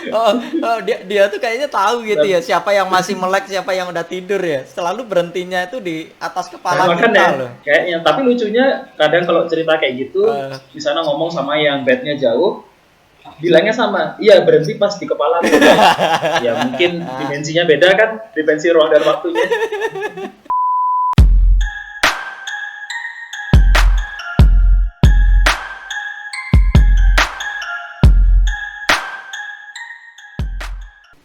Oh, oh, dia tuh kayaknya tahu gitu ya, siapa yang masih melek, siapa yang udah tidur ya. Selalu berhentinya itu di atas Nah, kepala kita makanya loh. kayaknya, tapi lucunya kadang kalau cerita kayak gitu, Eh, di sana ngomong sama yang bednya jauh, bilangnya sama, iya berhenti pas di kepalaku kayak, ya mungkin dimensinya beda kan, dimensi ruang dan waktunya.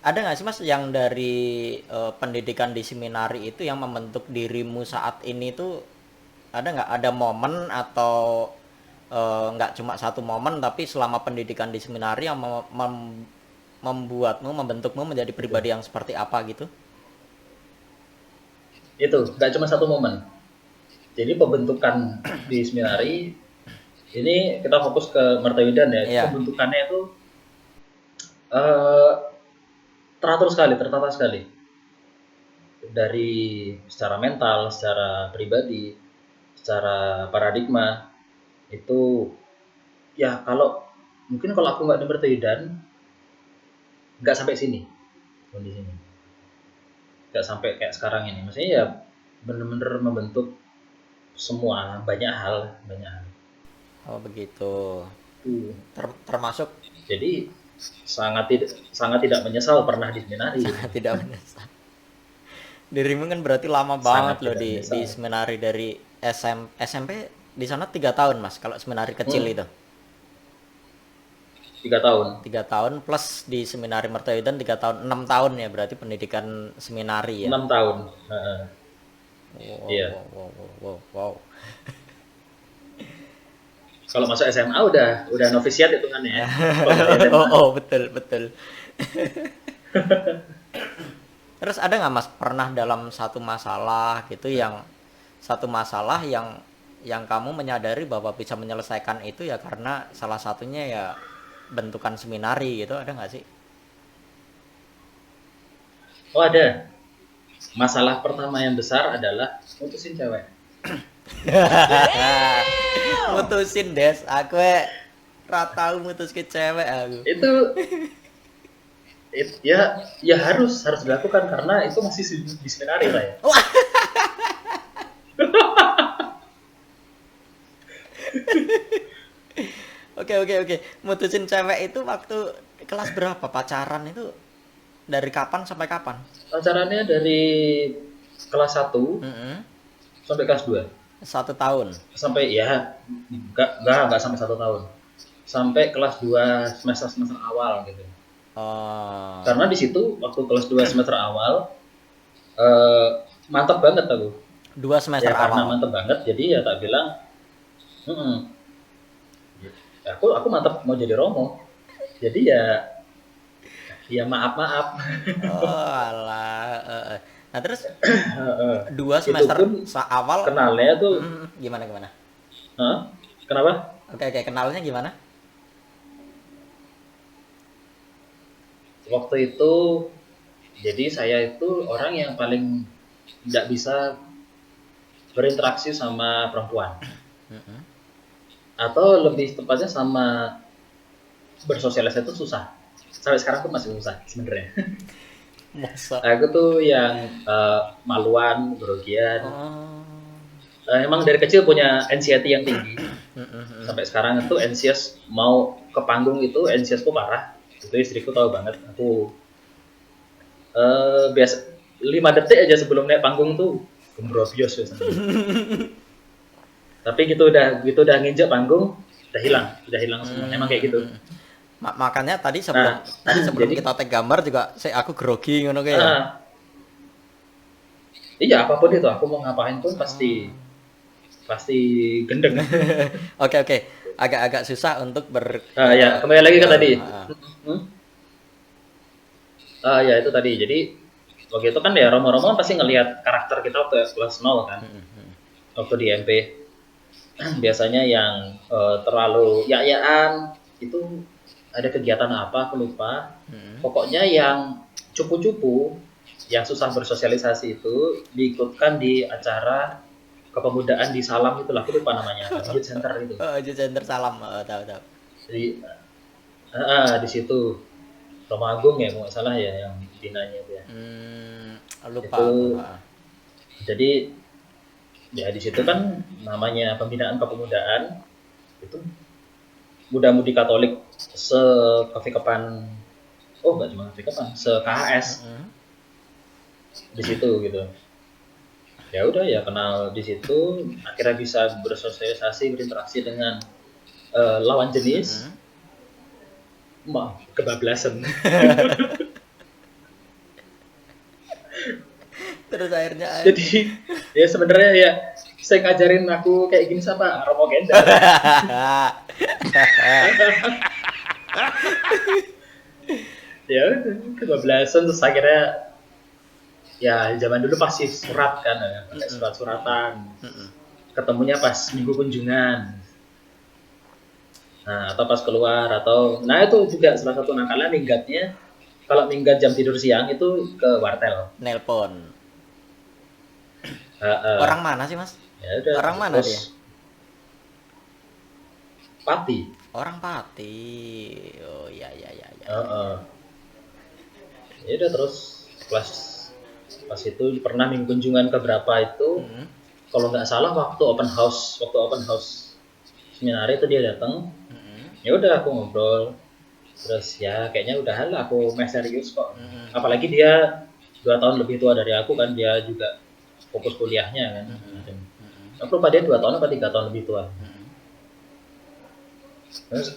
ada nggak sih mas yang dari pendidikan di seminari itu yang membentuk dirimu saat ini tuh, ada nggak ada momen atau nggak cuma satu momen tapi selama pendidikan di seminari yang membuatmu, membentukmu menjadi pribadi yang seperti apa gitu? Itu nggak cuma satu momen. Jadi pembentukan di seminari ini kita fokus ke Mertayudan ya. Itu Iya. pembentukannya itu eh, teratur sekali, tertata sekali. Dari secara mental, secara pribadi, secara paradigma itu ya kalau mungkin kalau aku nggak di Mertayudan nggak sampai sini kondisinya, nggak sampai kayak sekarang ini. Maksudnya ya bener-bener membentuk semua banyak hal. Oh begitu. Tuh. Termasuk Jadi sangat tidak menyesal pernah di seminari gitu. sangat tidak menyesal. Dirimu kan berarti lama banget Sangat loh tidak di menyesal. seminari dari SMP di sana 3 tahun mas kalau seminari kecil Hmm, itu. 3 tahun, 3 tahun plus di seminari Mertoyudan 3 tahun, 6 tahun ya berarti pendidikan seminari ya. 6 tahun. Wow, Iya. wow, wow, wow, wow, wow. Kalau masuk SMA udah novisiat hitungannya ya. Kalau dari Oh, SMA. oh, betul, betul. Terus ada nggak mas pernah dalam satu masalah gitu yang satu masalah yang kamu menyadari bahwa bisa menyelesaikan itu ya karena salah satunya ya bentukan seminari gitu, ada nggak sih? Oh ada. Masalah pertama yang besar adalah mutusin cewek. Mutusin des, aku ratau mutus ke cewek aku. Itu ya harus dilakukan karena itu masih di seminari lah ya. Oke, oke, oke. Mutusin cewek itu waktu kelas berapa pacaran itu, dari kapan sampai kapan? Pacarannya dari kelas 1 Mm-mm. sampai kelas 2. 1 tahun. Sampai ya enggak sampai 1 tahun. Sampai kelas 2 semester awal gitu. Oh, Karena di situ waktu kelas 2 semester awal eh, mantap banget aku. 2 semester Ya karena awal. mantap banget jadi ya tak bilang, aku mantap mau jadi Romo. Jadi ya maaf-maaf. Oh, alah. Nah, terus dua Itu semester pun awal. kenalnya tuh, Gimana gimana? huh? Kenapa? Oke, oke, kenalnya gimana? Waktu itu jadi saya itu orang yang paling tidak bisa berinteraksi sama perempuan, atau lebih tepatnya sama bersosialisasi itu susah. Sampai sekarang pun masih susah sebenarnya. Masa. Aku tuh yang maluan, grogian. Oh. Emang dari kecil punya anxiety yang tinggi. Sampai sekarang itu anxious, mau ke panggung itu anxiousku parah. Itu istriku tahu banget. Aku biasa 5 detik aja sebelum naik panggung tuh gembrobios biasanya. Tapi gitu udah nginjek panggung, udah hilang semua. Emang kayak gitu. Makanya tadi sebelum Nah, jadi kita tag gambar juga saya aku grogi ngono kayak ya. iya apapun itu aku mau ngapain pun pasti Oh. pasti gendeng. Oke, oke. Agak-agak susah untuk Ya kembali lagi ke tadi. uh. Hmm? Ya itu tadi. Jadi waktu itu kan ya Romo-Romo kan pasti ngelihat karakter kita waktu kelas 0 kan. Waktu di MP biasanya yang terlalu ya-yaan itu ada kegiatan apa aku lupa. Pokoknya yang cupu-cupu yang susah bersosialisasi itu diikutkan di acara kepemudaan di Salam itulah aku lupa namanya apa youth center itu. Oh, center salam, tahu tahu. Di situ. Romagung ya kalau nggak salah ya yang binanya itu ya. Lupa Itu aku. jadi ya di situ kan namanya pembinaan kepemudaan itu muda-mudi Katolik sekevikepan, oh nggak cuma kevikepan, se-KHS di situ gitu. Ya udah ya kenal di situ, akhirnya bisa bersosialisasi, berinteraksi dengan lawan jenis. Maaf, kebablasan. Terus akhirnya Jadi ya sebenarnya ya saya ngajarin aku kayak gini sama Romo Gendar. Ya udah kebablasan, terus akhirnya ya zaman dulu pasti surat kan ya, pakai surat-suratan. Ketemunya pas minggu kunjungan. Nah, atau pas keluar atau nah itu juga salah satu nakalan minggatnya. Kalau minggat jam tidur siang itu ke wartel. nelpon. Uh, Orang mana sih, Mas? Ya udah Orang mana dia? terus Pati. Orang Pati. Oh iya iya iya iya. Ya udah terus pas itu pernah minggu kunjungan ke berapa itu, kalau nggak salah waktu open house seminari itu dia datang. Ya udah aku ngobrol terus ya kayaknya udah lah aku mes serius kok. Apalagi dia 2 tahun lebih tua dari aku kan, dia juga fokus kuliahnya kan. Aku lupa dia 2 tahun atau 3 tahun lebih tua. Terus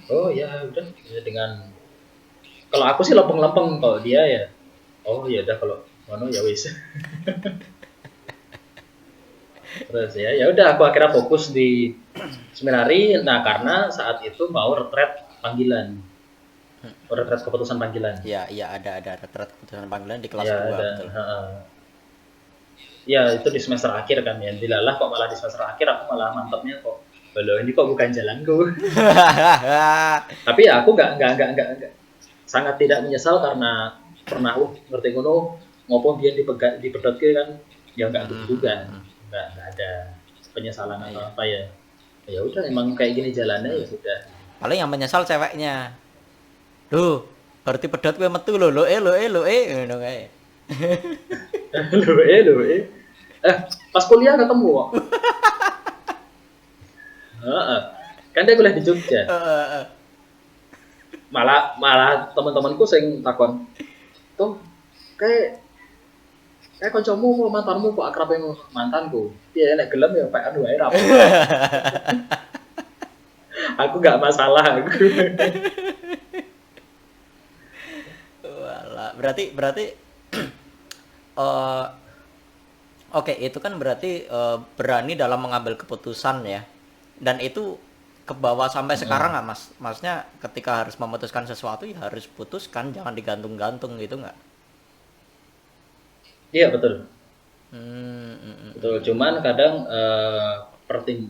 oh ya udah ya dengan kalau aku sih lempeng-lempeng, kalau dia ya oh ya udah kalau mana ya wis. Terus ya udah aku akhirnya fokus di seminari. Nah karena saat itu mau retret panggilan, retret keputusan panggilan. Iya iya ada retret keputusan panggilan di kelas Ya, 2 dan, betul. Ya itu di semester akhir kan ya. Dilalah kok malah di semester akhir aku malah mantapnya kok. Loh ini kok bukan jalanku. Tapi ya aku nggak sangat tidak menyesal karena pernah ngerti ngono ngopo dia dipedot ke kan ya nggak gitu juga. Nggak ada penyesalan atau apa ya. Ya udah emang kayak gini jalannya ya sudah. Paling yang menyesal ceweknya. Duh, berarti pedot gue metu lo ngono kae. Loh pas kuliah ketemu kok. Kan dia kuliah di Jogja. Malah teman-temanku sing takon tuh kayak kancamu kok mantanmu kok akrab yang mantanku. Iya nek gelem ya pak anu wae ra. Aku nggak masalah aku. Walah, berarti oke, itu kan berarti berani dalam mengambil keputusan ya. Dan itu ke bawah sampai sekarang nggak, Mas? Maksudnya ketika harus memutuskan sesuatu ya harus putuskan, jangan digantung-gantung gitu nggak? Iya betul. Betul. Cuman kadang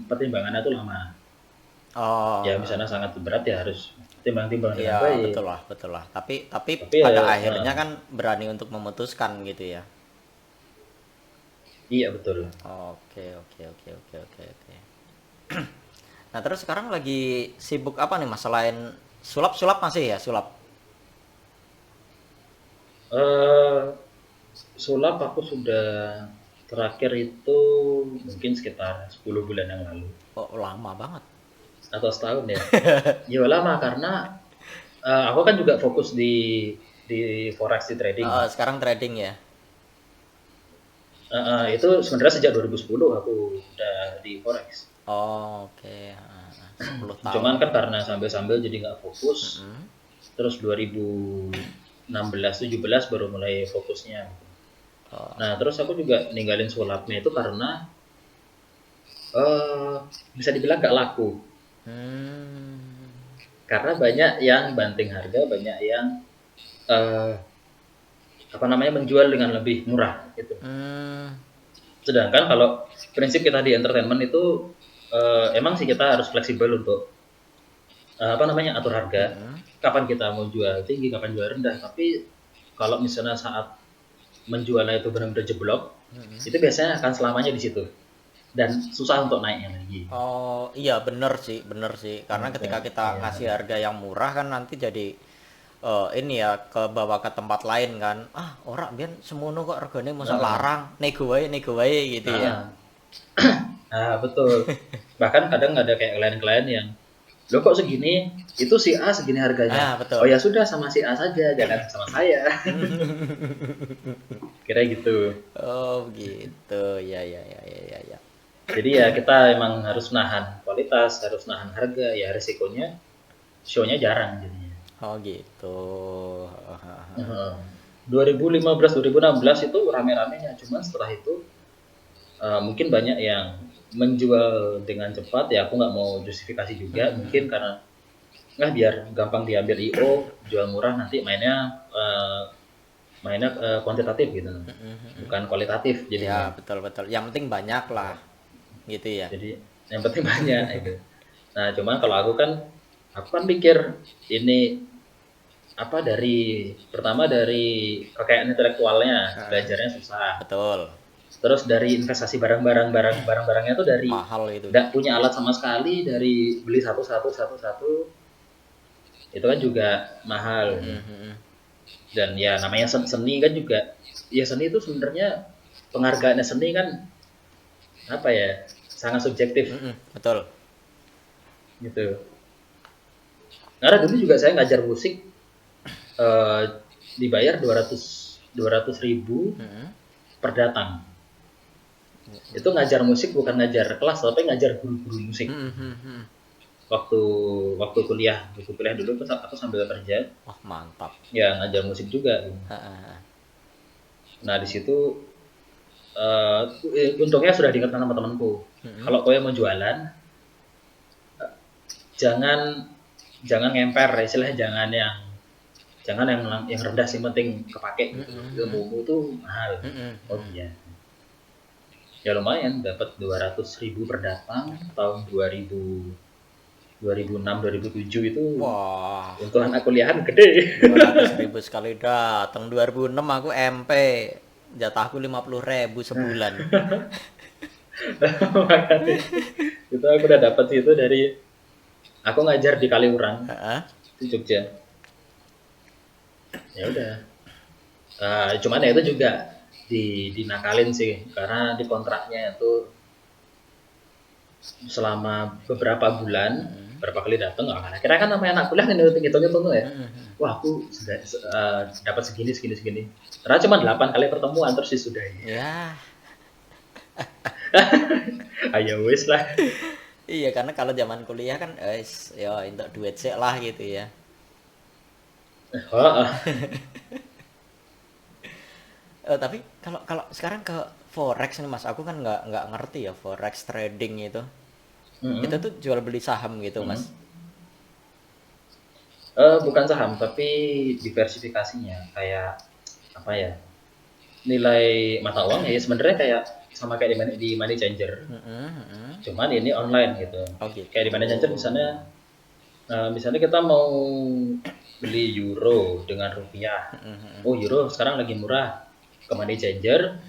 pertimbangannya tuh lama. Oh. Ya misalnya sangat berat ya harus timbang-timbang dengan Iya, baik. betul lah. Tapi Tapi pada ya, akhirnya kan berani untuk memutuskan gitu ya. iya betul. Oke. Nah, terus sekarang lagi sibuk apa nih, Mas? Selain sulap masih ya, sulap? Sulap aku sudah terakhir itu mungkin sekitar 10 bulan yang lalu. Oh, lama banget. Atau setahun ya. Ya lama karena aku kan juga fokus di forex, di trading. Sekarang trading ya. Itu sebenarnya sejak 2010 aku udah di forex. Oh, oke. 10 tahun. Cuman kan karena sambil-sambil jadi nggak fokus. Terus 2016-17 baru mulai fokusnya. Nah terus aku juga ninggalin sulapnya itu karena bisa dibilang nggak laku. Karena banyak yang banting harga, banyak yang menjual dengan lebih murah gitu. Sedangkan kalau prinsip kita di entertainment itu emang sih kita harus fleksibel untuk atur harga. Kapan kita mau jual tinggi, kapan jual rendah. Tapi kalau misalnya saat menjualnya itu benar-benar jeblok, itu biasanya akan selamanya di situ dan susah untuk naiknya lagi. Oh iya bener sih karena ketika kita ngasih harga yang murah kan nanti jadi ini ya ke bawa ke tempat lain kan. Ah, ora biyen semono kok regane masa Heeh. larang, nego wae gitu ya. Heeh. Nah, betul. Bahkan kadang ada kayak klien-klien yang, "Loh kok segini? Itu si A segini harganya." Ah, "Oh betul. ya sudah sama si A saja, jangan sama saya." Kira gitu. Oh, gitu. Ya ya ya ya ya ya. Jadi ya kita emang harus nahan kualitas, harus nahan harga, ya resikonya show-nya jarang jadinya. Oh, gitu. Heeh. 2015, 2016 itu rame-ramenya, cuma setelah itu mungkin banyak yang menjual dengan cepat, ya aku nggak mau justifikasi juga, mungkin karena biar gampang diambil IO, jual murah nanti mainnya kuantitatif gitu, bukan kualitatif Ya, jadinya. betul betul. Yang penting banyak lah, gitu ya. Jadi yang penting banyak itu. Nah, cuman kalau aku kan pikir ini apa pertama dari kekayaan intelektualnya, belajarnya susah. Betul. Terus dari investasi barang-barangnya tuh dari Mahal itu. nggak punya alat sama sekali, dari beli satu itu kan juga mahal. Dan ya namanya seni kan juga, ya seni itu sebenarnya penghargaannya seni kan apa ya, sangat subjektif Betul. gitu. Karena dulu juga saya ngajar musik eh, dibayar 200 ribu per datang. Itu ngajar musik bukan ngajar kelas, tapi ngajar guru-guru musik. Waktu waktu kuliah dulu aku sambil kerja, Wah, mantap. ya ngajar musik juga. Nah di situ untungnya sudah diingatkan sama temanku. Kalau kau yang mau jualan, jangan ngemper, istilahnya jangan yang rendah sih, penting kepake gitu. Ilmu itu mahal. Oh iya. Ya lumayan, dapat 200 ribu per datang tahun 2006 2007 itu. Wah, Untuk anak kuliahan gede. 200.000 sekali datang. 2006 aku MP. Jatahku 50.000 sebulan. Makanya itu aku udah dapat itu dari aku ngajar di Kaliurang di Jogja. Ya udah. Cuman ya itu juga dinakalin sih, karena di kontraknya itu selama beberapa bulan berapa kali datang, kira kan namanya anak kuliah ngitung-ngitung tuh ya. Wah, aku sudah dapat segini. Karena cuma 8 kali pertemuan terus disudahi. Ya, Ayo wis lah. iya karena kalau zaman kuliah kan ya untuk duit sih lah gitu ya. Oh, Tapi kalau kalau sekarang ke forex nih Mas, aku kan nggak ngerti ya forex trading itu. Itu tuh jual beli saham gitu Mas. Bukan saham, tapi diversifikasinya kayak apa ya? Nilai mata uang ya sebenarnya kayak sama kayak di money changer. Cuman ini online gitu. Oh gitu. Kayak di money changer misalnya kita mau beli euro dengan rupiah. Oh, euro sekarang lagi murah. Ke money changer,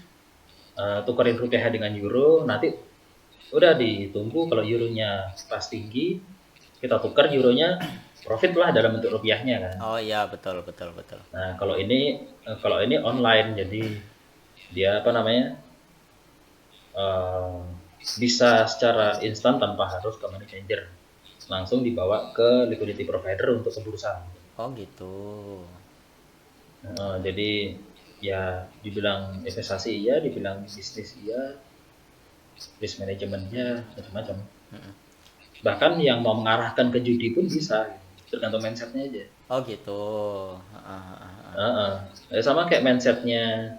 tukerin rupiah dengan euro, nanti udah ditunggu kalau euronya pas tinggi, kita tukar euronya, profit lah dalam bentuk rupiahnya kan. Oh iya betul betul betul. Nah kalau ini online, jadi dia apa namanya, bisa secara instan tanpa harus ke money changer, langsung dibawa ke liquidity provider untuk ke bursa. Oh gitu. Jadi ya dibilang investasi iya, dibilang bisnis iya, risk manajemennya macam-macam. Bahkan yang mau mengarahkan ke judi pun bisa, tergantung mindsetnya aja. Oh gitu. Sama kayak mindsetnya,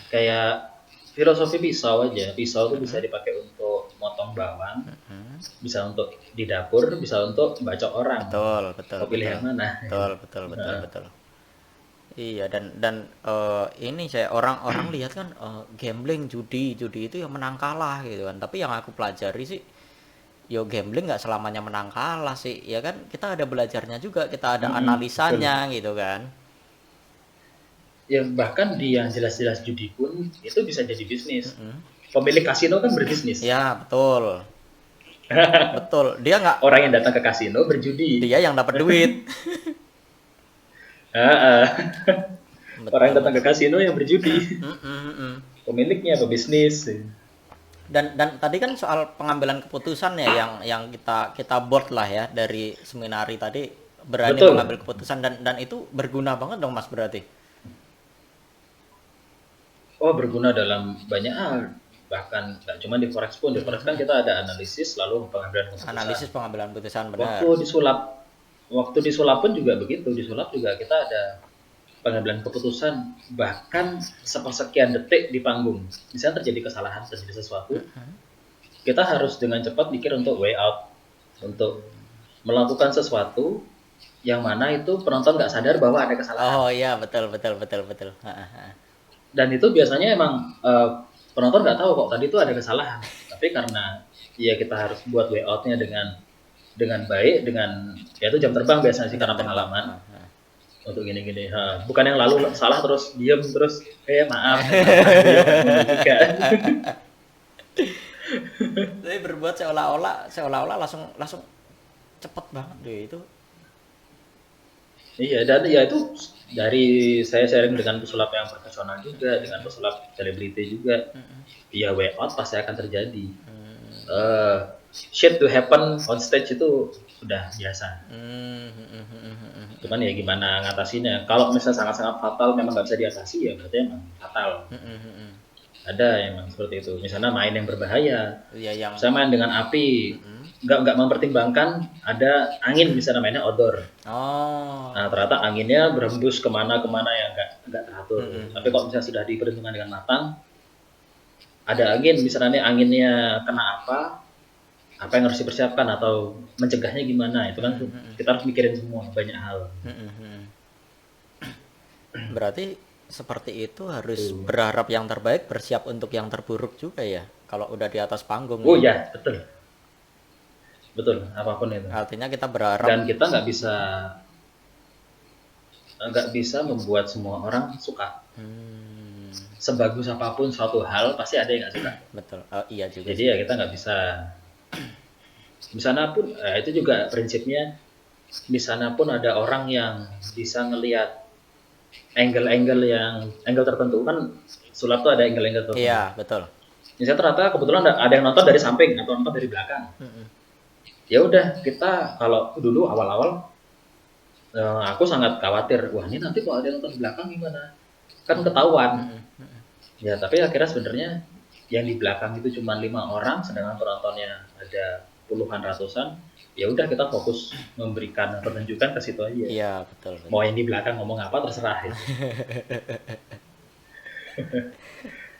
kayak filosofi pisau aja. Pisau itu bisa dipakai untuk motong bawang, bisa untuk di dapur, bisa untuk bacok orang. Betul betul. Kau pilih yang mana? Betul. Iya dan ini saya orang-orang lihat kan gambling judi itu ya menang kalah gitu kan. Tapi yang aku pelajari sih yo gambling nggak selamanya menang kalah sih. Ya kan kita ada belajarnya juga, kita ada analisanya Betul. gitu kan. Ya bahkan di yang jelas-jelas judi pun itu bisa jadi bisnis. Pemilik kasino kan berbisnis. Ya betul. Betul, dia nggak, Orang yang datang ke kasino berjudi. dia yang dapat duit. Ah, orang Betul yang datang ke betul. kasino yang berjudi. Mm, mm, mm. Pemiliknya pebisnis. Dan tadi kan soal pengambilan keputusan ya, yang kita board lah ya dari seminari tadi, berani Betul. mengambil keputusan, dan itu berguna banget dong Mas berarti. Oh, berguna dalam banyak hal. Bahkan nggak cuma di forex pun. Di forex kan kita ada analisis lalu pengambilan keputusan. Analisis pengambilan keputusan, Waktu benar. disulap, waktu disulap pun juga begitu. Disulap juga kita ada pengambilan keputusan bahkan sepersekian detik di panggung. Misalnya terjadi kesalahan, terjadi sesuatu, kita harus dengan cepat mikir untuk way out, untuk melakukan sesuatu yang mana itu penonton nggak sadar bahwa ada kesalahan. Oh iya, betul betul betul betul. Ha, ha, ha. Dan itu biasanya emang penonton nggak tahu kok tadi itu ada kesalahan. Tapi karena ya kita harus buat way out-nya dengan baik, dengan ya itu jam terbang biasanya sih Jam karena terbang. Ha, pengalaman ha. untuk gini-gini. Bukan yang lalu salah terus diem terus maaf saya salah beliau nggak ngomong juga. Tapi berbuat seolah-olah langsung langsung cepet banget deh itu. Iya, dan ya itu dari saya sharing dengan pesulap yang profesional juga, dengan pesulap selebriti juga. Ya way out pasti akan terjadi. Eh, Shit to happen on stage itu sudah biasa. Cuman ya gimana ngatasinnya. Kalau misalnya sangat-sangat fatal memang nggak bisa diatasi ya berarti emang fatal. Ada emang seperti itu. Misalnya main yang berbahaya. Iya yang Saya main dengan api, nggak mempertimbangkan ada angin misalnya mainnya outdoor. oh. Nah, ternyata anginnya berembus kemana-kemana yang nggak teratur. Tapi kalau misalnya sudah diperhitungkan dengan matang, ada angin, misalnya anginnya kena apa yang harus dipersiapkan atau mencegahnya gimana, itu kan kita harus mikirin semua, banyak hal. Berarti seperti itu harus Tuh. berharap yang terbaik, bersiap untuk yang terburuk juga ya. Kalau udah di atas panggung Oh nih. ya, betul. Betul, apapun itu. Artinya kita berharap. Dan kita nggak bisa membuat semua orang suka. Sebagus apapun suatu hal, pasti ada yang nggak suka. Betul. Oh, iya juga Jadi sih. ya kita nggak bisa. Di sana pun itu juga prinsipnya. Di sana pun ada orang yang bisa ngelihat angle tertentu kan, sulap tuh ada angle-angle tertentu. Iya, betul. Misalnya ternyata kebetulan ada yang nonton dari samping atau nonton dari belakang. Ya udah, kita kalau dulu awal-awal aku sangat khawatir, wah ini nanti kalau ada yang nonton di belakang gimana? Kan ketahuan. Ya tapi akhirnya sebenarnya yang di belakang itu cuma 5 orang, sedangkan penontonnya ada puluhan ratusan. Ya udah kita fokus memberikan penunjukan ke situ aja. Iya, betul. Mau yang di belakang ngomong apa terserah ya.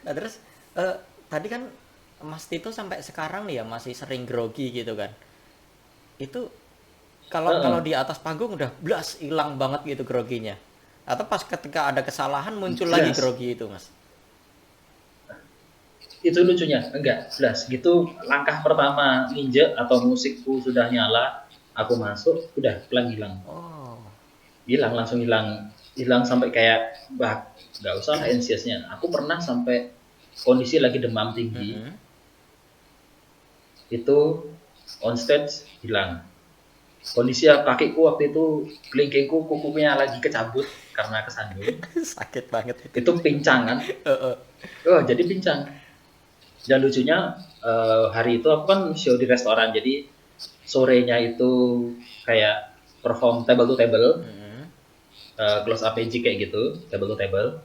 Nah, terus tadi kan Mas Tito sampai sekarang nih ya masih sering grogi gitu kan. Itu kalau di atas panggung udah blas hilang banget gitu groginya. Atau pas ketika ada kesalahan muncul lagi Blas. grogi itu, Mas? Itu lucunya, enggak, blas. Gitu langkah pertama nginjek atau musikku sudah nyala, aku masuk, udah pelan hilang. Oh. Hilang, langsung hilang. Hilang sampai kayak, nggak usah lah anxiousnya. Aku pernah sampai kondisi lagi demam tinggi, itu on stage hilang. Kondisi kakiku waktu itu, kelingkingku, kukunya lagi kecabut karena kesandung. Sakit banget itu. Itu pincang kan. Oh, jadi pincang. Dan lucunya hari itu aku kan show di restoran, jadi sorenya itu kayak perform table to table, close up magic kayak gitu, table to table.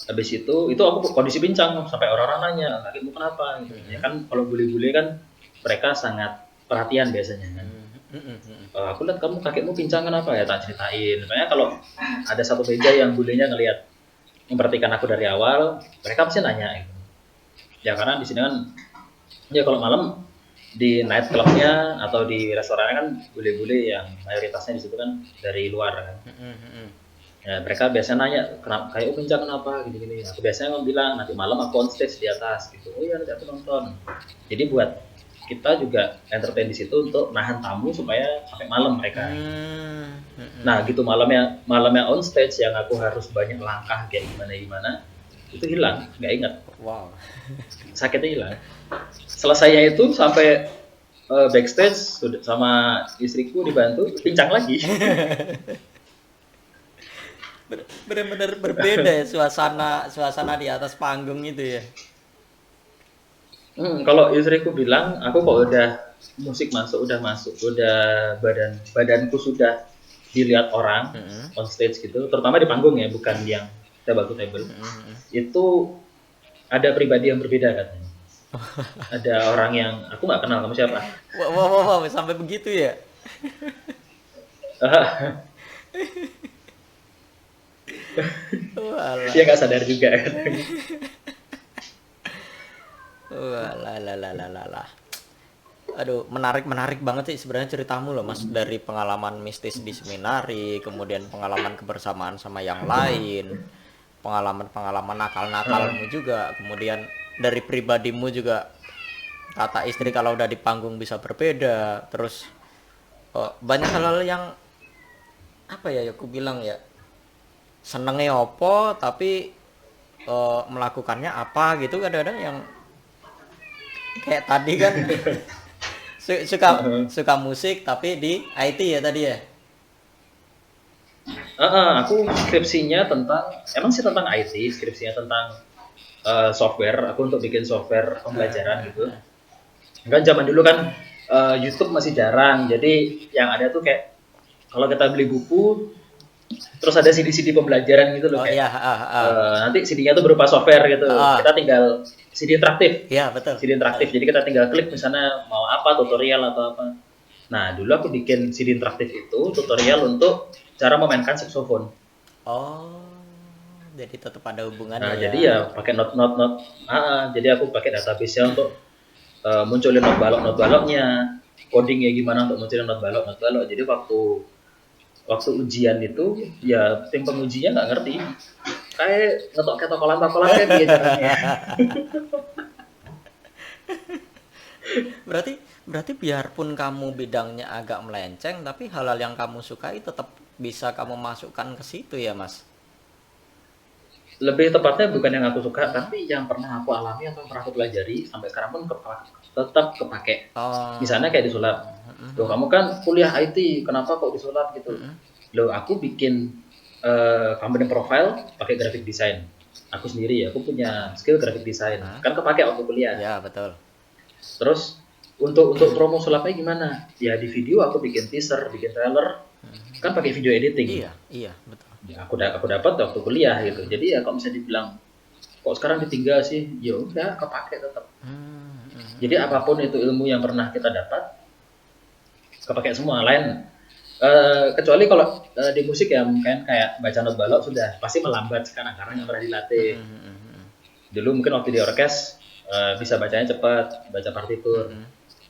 Habis itu aku kondisi pincang sampai orang-orang nanya, kakimu kenapa? Gitu. Ya kan kalau bule-bule kan mereka sangat perhatian biasanya kan. Aku lihat kamu kakimu pincang kenapa ya, tak ceritain. Makanya kalau ada satu meja yang bulenya ngelihat memperhatikan aku dari awal, mereka pasti nanya gitu. Ya karena di sini kan ya kalau malam di night clubnya atau di restorannya kan bule-bule yang mayoritasnya di situ kan dari luar kan. Ya mereka biasanya nanya kenapa kayak pincang kenapa gini-gini. Aku biasanya bilang nanti malam aku on stage di atas gitu. Oh iya nanti aku nonton. Jadi buat kita juga entertain di situ untuk nahan tamu supaya sampai malam mereka. Nah gitu malamnya on stage yang aku harus banyak langkah kayak gimana itu hilang, nggak ingat. Wow. Sakitnya hilang. Selesainya itu sampai backstage sudah sama istriku dibantu pincang lagi. Bener-bener berbeda ya suasana suasana di atas panggung itu ya. Kalau istriku bilang, aku kok udah musik masuk, udah badanku sudah dilihat orang Mm-mm. on stage gitu, terutama di panggung ya, bukan yang table to table. Mm-mm. Itu ada pribadi yang berbeda katanya. Ada orang yang aku nggak kenal kamu siapa. Wah, wah, wah, wah, sampai begitu ya. Walah. Dia nggak sadar juga. Walah, lah, lah, lah, lah, lah. Aduh, menarik banget sih sebenarnya ceritamu loh Mas, dari pengalaman mistis di seminari, kemudian pengalaman kebersamaan sama yang lain, pengalaman-pengalaman nakal-nakalmu juga, kemudian dari pribadimu juga, kata istri kalau udah di panggung bisa berbeda, terus banyak hal-hal yang apa ya aku bilang ya, senengnya opo tapi melakukannya apa gitu kadang-kadang yang kayak tadi kan. Suka musik tapi di IT ya tadi ya. Aku skripsinya tentang, emang sih tentang IT, skripsinya tentang software. Aku untuk bikin software pembelajaran gitu. Kan zaman dulu kan YouTube masih jarang, jadi yang ada tuh kayak kalau kita beli buku, terus ada CD-CD pembelajaran gitu loh Oh kayak iya, nanti CD-nya tuh berupa software gitu. Kita tinggal CD interaktif, iya betul. CD interaktif. Jadi kita tinggal klik misalnya mau apa tutorial atau apa. Nah dulu aku bikin CD interaktif itu tutorial untuk cara memainkan saxophone. Oh, jadi tetap ada hubungannya Nah ya. jadi ya pakai not. Jadi aku pakai database-nya untuk munculin not baloknya, codingnya gimana untuk munculin not balok. Jadi waktu ujian itu ya tim pengujinya nggak ngerti, kayak ngetok ketokolan kayak dia caranya. Berarti berarti biarpun kamu bidangnya agak melenceng tapi hal-hal yang kamu sukai tetap bisa kamu masukkan ke situ ya, Mas. Lebih tepatnya bukan yang aku suka, tapi yang pernah aku alami atau pernah aku pelajari sampai sekarang pun tetap kepake. Oh. Misalnya kayak disulap. Loh kamu kan kuliah IT, kenapa kok disulap gitu? Loh aku bikin company profile pakai graphic design. Aku sendiri ya, aku punya skill graphic design. Kan kepake waktu kuliah. Ya, betul. Terus untuk promo sulapnya gimana? Ya di video aku bikin teaser, bikin trailer, kan pakai video editing. Iya, betul. Ya, aku dapat waktu kuliah gitu. Jadi ya kalau misalnya dibilang kok sekarang ditinggal sih, ya udah kepake tetap. Jadi apapun itu ilmu yang pernah kita dapat kepake semua. Lain kecuali kalau di musik ya mungkin kayak baca not balok sudah pasti melambat sekarang karena nggak pernah dilatih. Dulu mungkin waktu di orkes bisa bacanya cepat, baca partitur.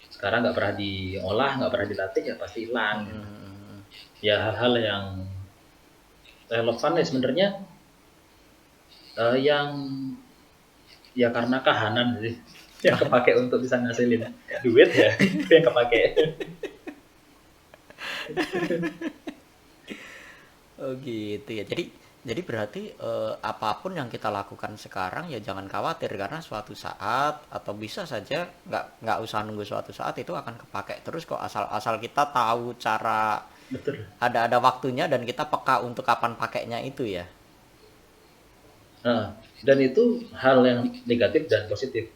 Sekarang nggak pernah diolah, nggak pernah dilatih ya pasti hilang. Ya hal-hal yang relevan ya sebenarnya yang ya karena kahanan sih yang kepake untuk bisa ngasilin duit ya itu yang kepake. Oh gitu ya. Jadi berarti apapun yang kita lakukan sekarang ya jangan khawatir karena suatu saat atau bisa saja nggak usah nunggu suatu saat itu akan kepake terus kok asal kita tahu cara. Betul. Ada waktunya dan kita peka untuk kapan pakainya itu ya. Dan itu hal yang negatif dan positif.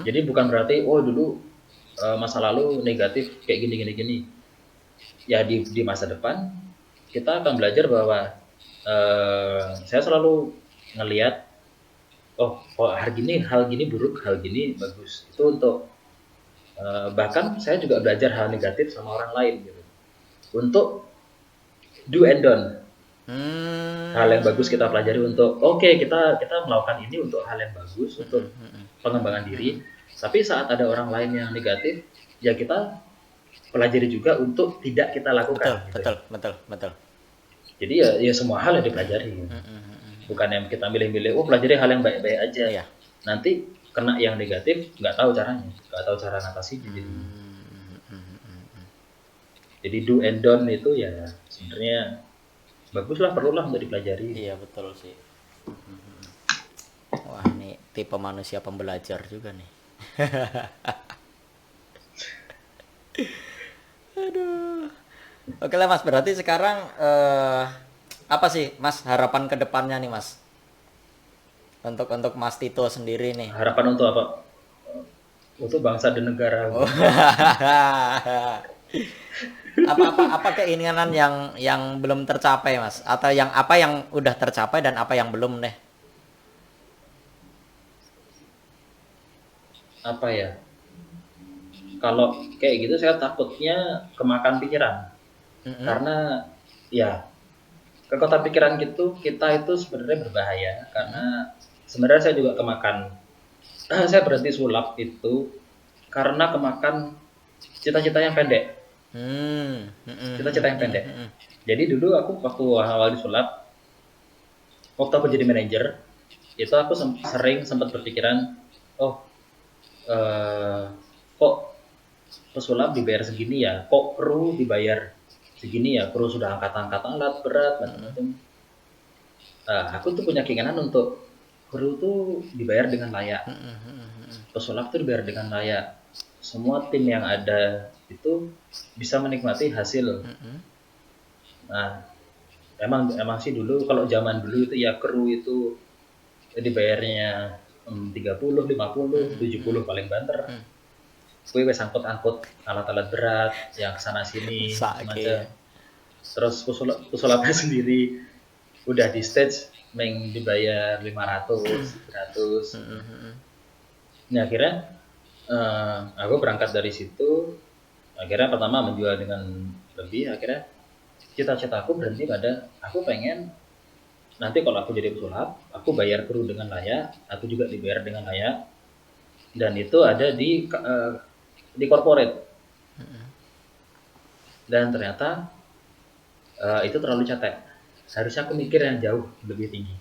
Jadi bukan berarti dulu masa lalu negatif kayak gini. Ya di masa depan kita akan belajar bahwa saya selalu ngelihat hal gini buruk, hal gini bagus. Itu untuk bahkan saya juga belajar hal negatif sama orang lain gitu. Untuk do and don't. Hal yang bagus kita pelajari untuk kita melakukan ini untuk hal yang bagus, untuk pengembangan diri. Tapi saat ada orang lain yang negatif, ya kita pelajari juga untuk tidak kita lakukan. Betul. Jadi ya semua hal yang dipelajari. Bukan yang kita milih-milih, pelajari hal yang baik-baik aja. Iya. Nanti kena yang negatif, nggak tahu caranya, nggak tahu cara ngatasi. Jadi do and don't itu ya sebenarnya baguslah, perlulah untuk dipelajari. Iya betul sih. Wah ini tipe manusia pembelajar juga nih. Aduh. Oke lah Mas, berarti sekarang apa sih Mas harapan kedepannya nih Mas? Untuk Mas Tito sendiri nih. Harapan untuk apa? Untuk bangsa dan negara. Oh. Apa keinginan yang belum tercapai Mas? Atau yang apa yang udah tercapai dan apa yang belum deh? Apa ya? Kalau kayak gitu saya takutnya kemakan pikiran. Mm-mm. Karena ya kekuatan pikiran gitu kita itu sebenarnya berbahaya karena sebenarnya saya juga kemakan. Saya berhenti sulap itu karena kemakan cita-cita yang pendek. Hmm. Cita-cita yang pendek. Jadi dulu aku waktu awal disulap, waktu aku jadi manajer, itu aku sering sempat berpikiran, oh kok pesulap dibayar segini ya, kok kru dibayar segini ya, kru sudah angkat-angkat alat berat macam-macam. Aku tuh punya keinginan untuk kru tuh dibayar dengan layak, pesulap tuh dibayar dengan layak. Semua tim yang ada itu bisa menikmati hasil. Nah, emang sih dulu kalau zaman dulu itu ya kru itu dibayarnya 30, 50, 70 paling banter. Gue wes angkut-angkut alat-alat berat yang kesana sini Sake ya. macam-macam. Terus pesulapnya sendiri udah di stage meng dibayar 500, 700. Nah akhirnya aku berangkat dari situ. Akhirnya pertama menjual dengan lebih. Akhirnya cita-cita aku berhenti pada aku pengen nanti kalau aku jadi pesulap, aku bayar kru dengan layak, aku juga dibayar dengan layak, dan itu ada di corporate. Dan ternyata itu terlalu cetek. Harusnya aku mikir yang jauh lebih tinggi.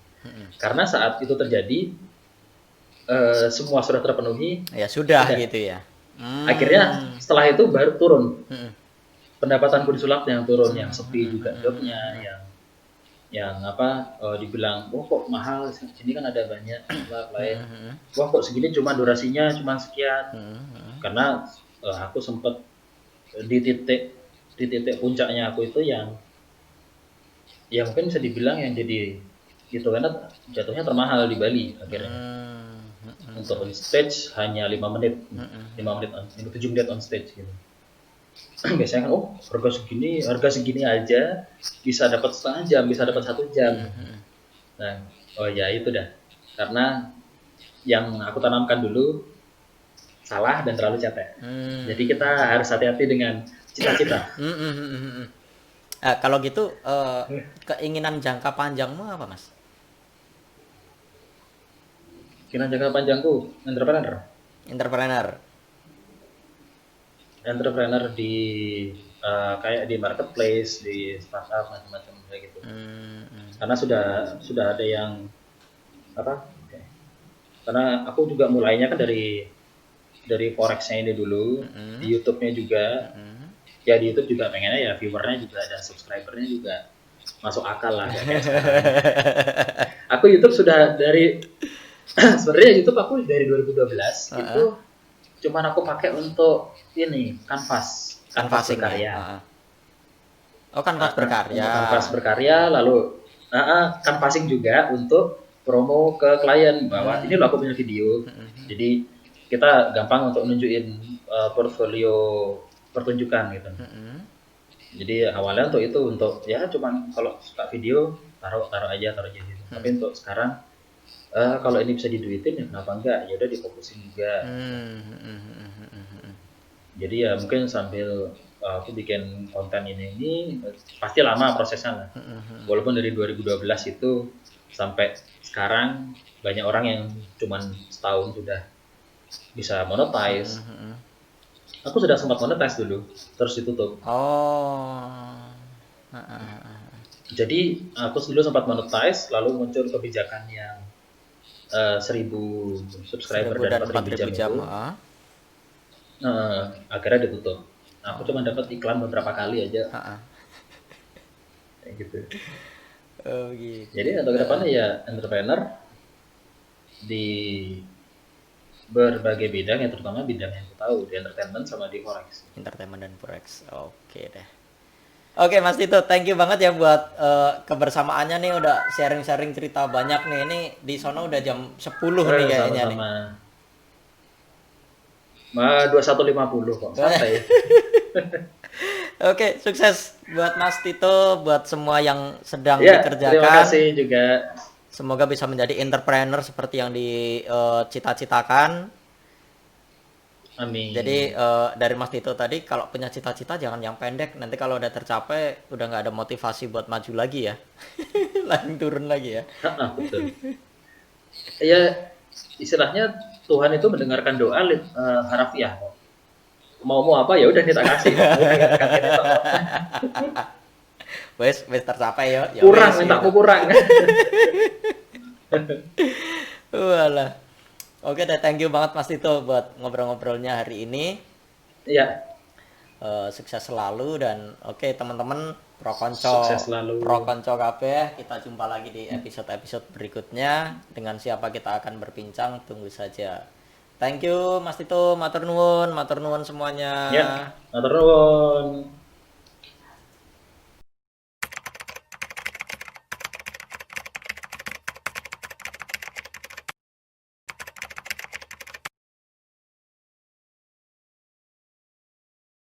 Karena saat itu terjadi, semua sudah terpenuhi, Ya sudah udah. gitu ya. Akhirnya setelah itu baru turun. Pendapatanku di sulap yang turun, yang sepi juga jobnya, yang apa dibilang, oh kok mahal, sini kan ada banyak sulap lain. Wah kok segini cuma durasinya cuma sekian. Karena aku sempat di titik puncaknya aku itu yang ya mungkin bisa dibilang yang jadi gitu karena jatuhnya termahal di Bali akhirnya. Untuk on stage hanya 5 menit, 7 menit on stage gitu. Biasanya kan harga segini aja bisa dapat setengah jam, bisa dapat 1 jam. Nah, oh ya itu dah. Karena yang aku tanamkan dulu salah dan terlalu cetek. Jadi kita harus hati-hati dengan cita-cita. Kalau gitu keinginan jangka panjangmu apa Mas? Kira jangka panjangku entrepreneur. Entrepreneur. Entrepreneur di kayak di marketplace, di startup macam-macam kayak gitu. Karena sudah ada yang apa? Karena aku juga mulainya kan dari forex-nya ini dulu, di YouTube-nya juga. Ya di YouTube juga pengennya ya viewernya juga dan subscribernya juga masuk akal lah kayak sekarang. Aku YouTube sudah dari sebenarnya YouTube aku dari 2012 itu cuman aku pakai untuk ini kanvas berkarya. Oh kanvas berkarya. Untuk kanvas berkarya lalu canvassing juga untuk promo ke klien bahwa ini loh aku punya video. Jadi kita gampang untuk nunjukin portfolio pertunjukan gitu. Jadi awalnya untuk ya cuman kalau suka video taruh aja gitu. Tapi untuk sekarang kalau ini bisa diduitin ya kenapa enggak? Ya udah difokusin juga. Jadi ya mungkin sambil aku bikin konten ini pasti lama prosesnya lah. Walaupun dari 2012 itu sampai sekarang banyak orang yang cuman setahun sudah bisa monetize. Aku sudah sempat monetize dulu, terus ditutup. Oh. Jadi aku dulu sempat monetize, lalu muncul kebijakan yang 1000 subscriber dan 4000 jam itu. Akhirnya ditutup. Aku cuma dapat iklan beberapa kali aja. Kayak gitu. Oh gitu. Jadi untuk kedepannya ya entrepreneur di berbagai bidang ya, terutama bidang yang aku tahu di entertainment sama di forex. Entertainment dan forex. Oke deh. Oke Mas Tito, thank you banget ya buat kebersamaannya nih, udah sharing-sharing cerita banyak nih. Ini di sono udah jam 10 nih kayaknya nih. Sama-sama. 21.50 kok, santai. Oke, sukses buat Mas Tito, buat semua yang sedang Ya, dikerjakan. terima kasih juga. Semoga bisa menjadi entrepreneur seperti yang dicita-citakan. Amin. Jadi dari Mas Tito tadi, kalau punya cita-cita jangan yang pendek. Nanti kalau udah tercapai, udah nggak ada motivasi buat maju lagi ya. Langsung turun lagi ya. Betul. Ya, istilahnya Tuhan itu mendengarkan doa harafiah. Mau apa ya udah kita kasih. Wes tercapai ya. Kurang, wes, minta gitu. kurang. Walah. Oke deh, thank you banget Mas Tito buat ngobrol-ngobrolnya hari ini. Iya. Sukses selalu dan oke teman-teman pro konco kabeh, kita jumpa lagi di episode berikutnya. Dengan siapa kita akan berbincang, tunggu saja. Thank you Mas Tito, matur nuwun semuanya. Ya, matur nuwun.